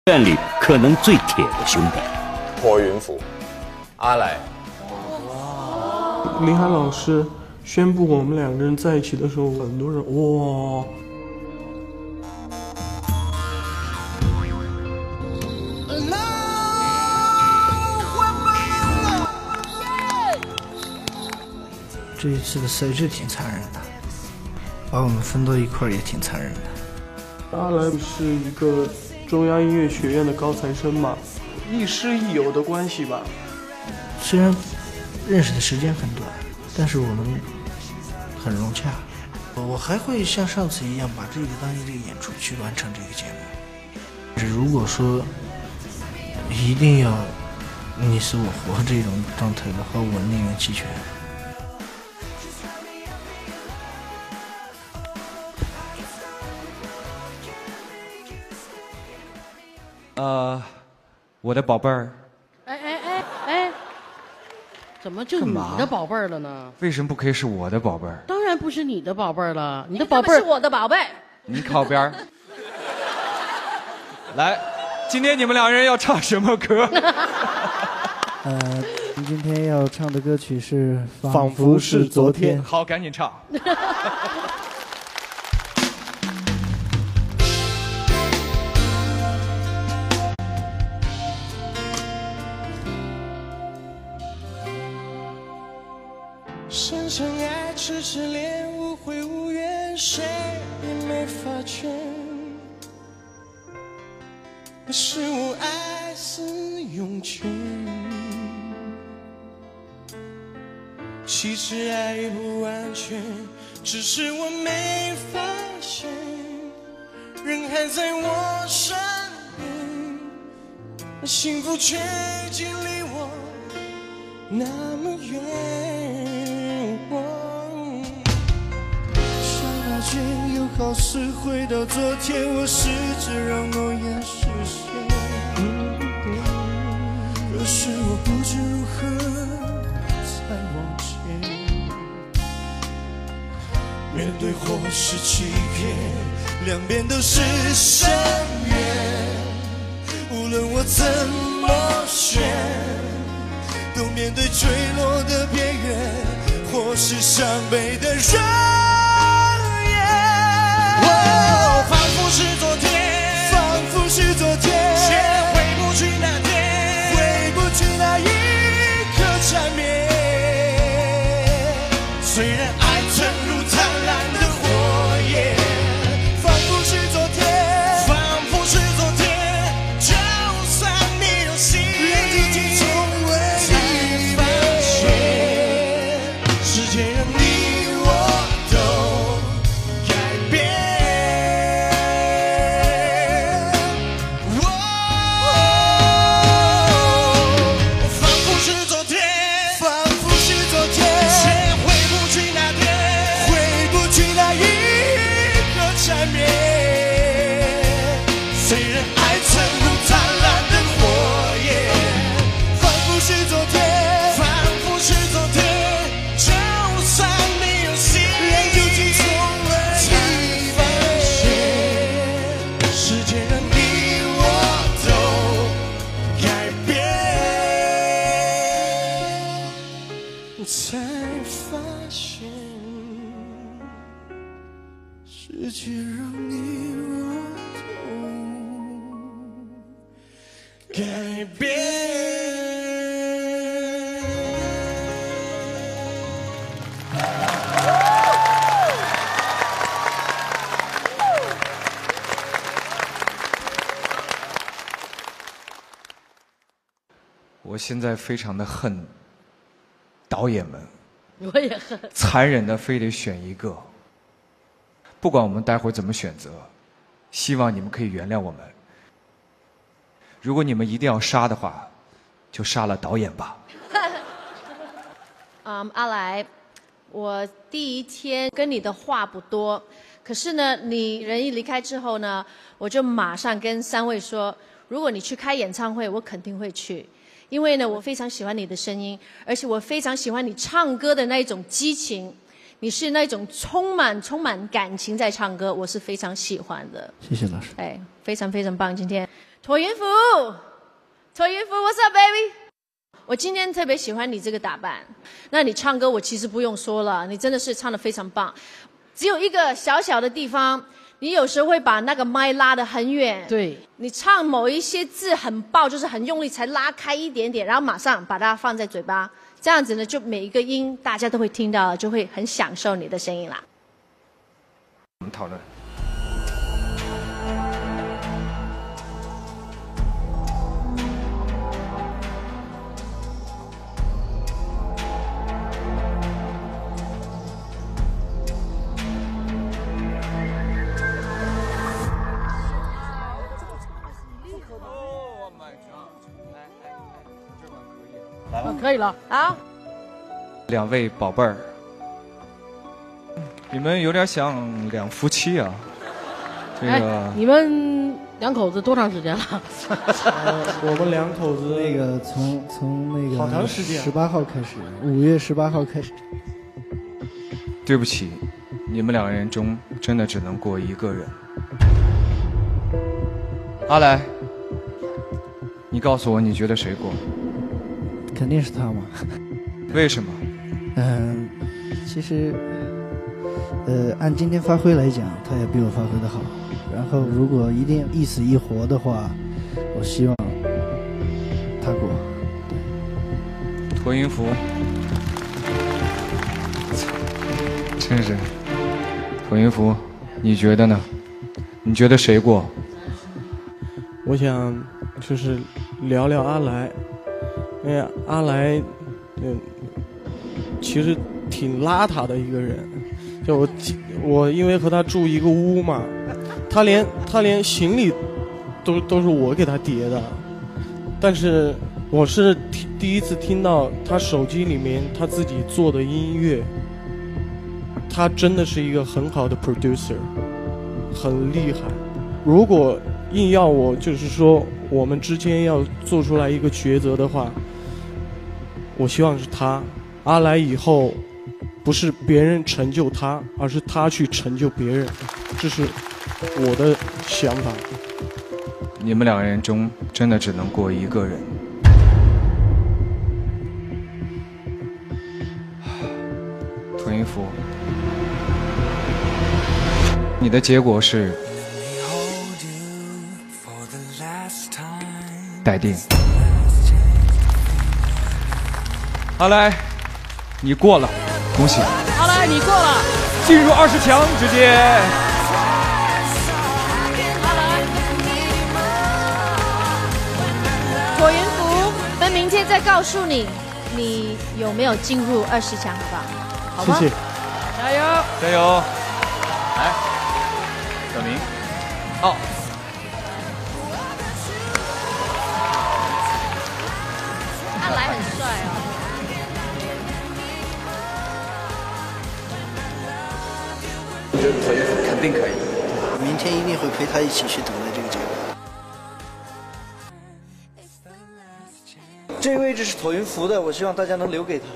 院里可能最铁的兄弟。霍云甫、阿来。林涵老师宣布我们两个人在一起的时候，很多人哇。这一次的赛制挺残忍的，把我们分到一块儿也挺残忍的。阿来是一个中央音乐学院的高材生嘛，亦师亦友的关系吧。虽然认识的时间很短，但是我们很融洽。我还会像上次一样把这个当一个演出去完成这个节目。如果说一定要你死我活这种状态的话，我宁愿弃权。我的宝贝儿。哎，怎么就你的宝贝儿了呢？为什么不可以是我的宝贝儿？当然不是你的宝贝儿了，你的宝贝儿是我的宝贝。你靠边儿。来，今天你们两人要唱什么歌？今天要唱的歌曲是《仿佛是昨天》。好，赶紧唱。深深爱，痴痴恋，无悔无怨，谁也没发觉。可是我爱似永久，其实爱也不完全，只是我没发现，人还在我身边，幸福却已经离我那么远。说好见又好似回到昨天，我试着让诺言实现，可是我不知如何再往前。面对或是欺骗，两边都是深渊，无论我怎么选，都面对坠落的边缘，或是伤悲的人也。仿佛是昨天，仿佛是昨天，却回不去那天，回不去那一刻缠绵。虽然爱曾如灿烂的火焰，仿佛是昨天，仿佛是昨天，就算你有心，连自己从未发现，世界让你我都改变。仿佛是昨天，仿佛是昨天，却回不去那天，回不去那一刻缠绵。虽然爱曾如灿烂的火焰，仿佛是昨天，仿佛是昨天，就算你有心，连自己从未发现，世界让你我都改变，才发现，世界让你我都改变。我现在非常的恨导演们，我也恨。残忍的非得选一个。不管我们待会儿怎么选择，希望你们可以原谅我们。如果你们一定要杀的话，就杀了导演吧。阿来，我第一天跟你的话不多，可是呢，你人一离开之后呢，我就马上跟三位说，如果你去开演唱会，我肯定会去。因为呢，我非常喜欢你的声音，而且我非常喜欢你唱歌的那种激情，你是那种充满感情在唱歌，我是非常喜欢的。谢谢老师。哎，非常非常棒，今天。椭圆服，What's up, baby？ 我今天特别喜欢你这个打扮。那你唱歌，我其实不用说了，你真的是唱得非常棒。只有一个小小的地方，你有时候会把那个麦拉得很远。对，你唱某一些字很爆，就是很用力才拉开一点点，然后马上把它放在嘴巴，这样子呢，就每一个音大家都会听到，就会很享受你的声音啦。我们讨论。可以了。好，两位宝贝儿，你们有点像两夫妻啊。这个你们两口子多长时间了？我们两口子那个从那个好长时间18号开始，5月18号开始。对不起，你们两人中真的只能过一个人。阿来，你告诉我，你觉得谁过？肯定是他嘛。为什么？其实，按今天发挥来讲，他也比我发挥的好。然后，如果一定一死一活的话，我希望他过。驼音符，真是。驼音符，你觉得呢？你觉得谁过？我想就是聊聊阿来。因为阿来，其实挺邋遢的一个人。就我因为和他住一个屋嘛，他连行李都是我给他叠的。但是我是第一次听到他手机里面他自己做的音乐，他真的是一个很好的 producer， 很厉害。如果硬要我就是说我们之间要做出来一个抉择的话，我希望是他。阿来以后不是别人成就他，而是他去成就别人，这是我的想法。你们两人中真的只能过一个人。驼音符，你的结果是待定。阿来，你过了，恭喜！阿来，你过了，进入20强，直接。阿来，椭圆符，我们明天再告诉你，你有没有进入20强，好不好？好吗？谢谢。加油！加油！来，小明，哦。阿来很帅哦。我觉得驼音符肯定可以。明天一定会陪他一起去等待这个结果。这个位置是椭圆符的，我希望大家能留给他。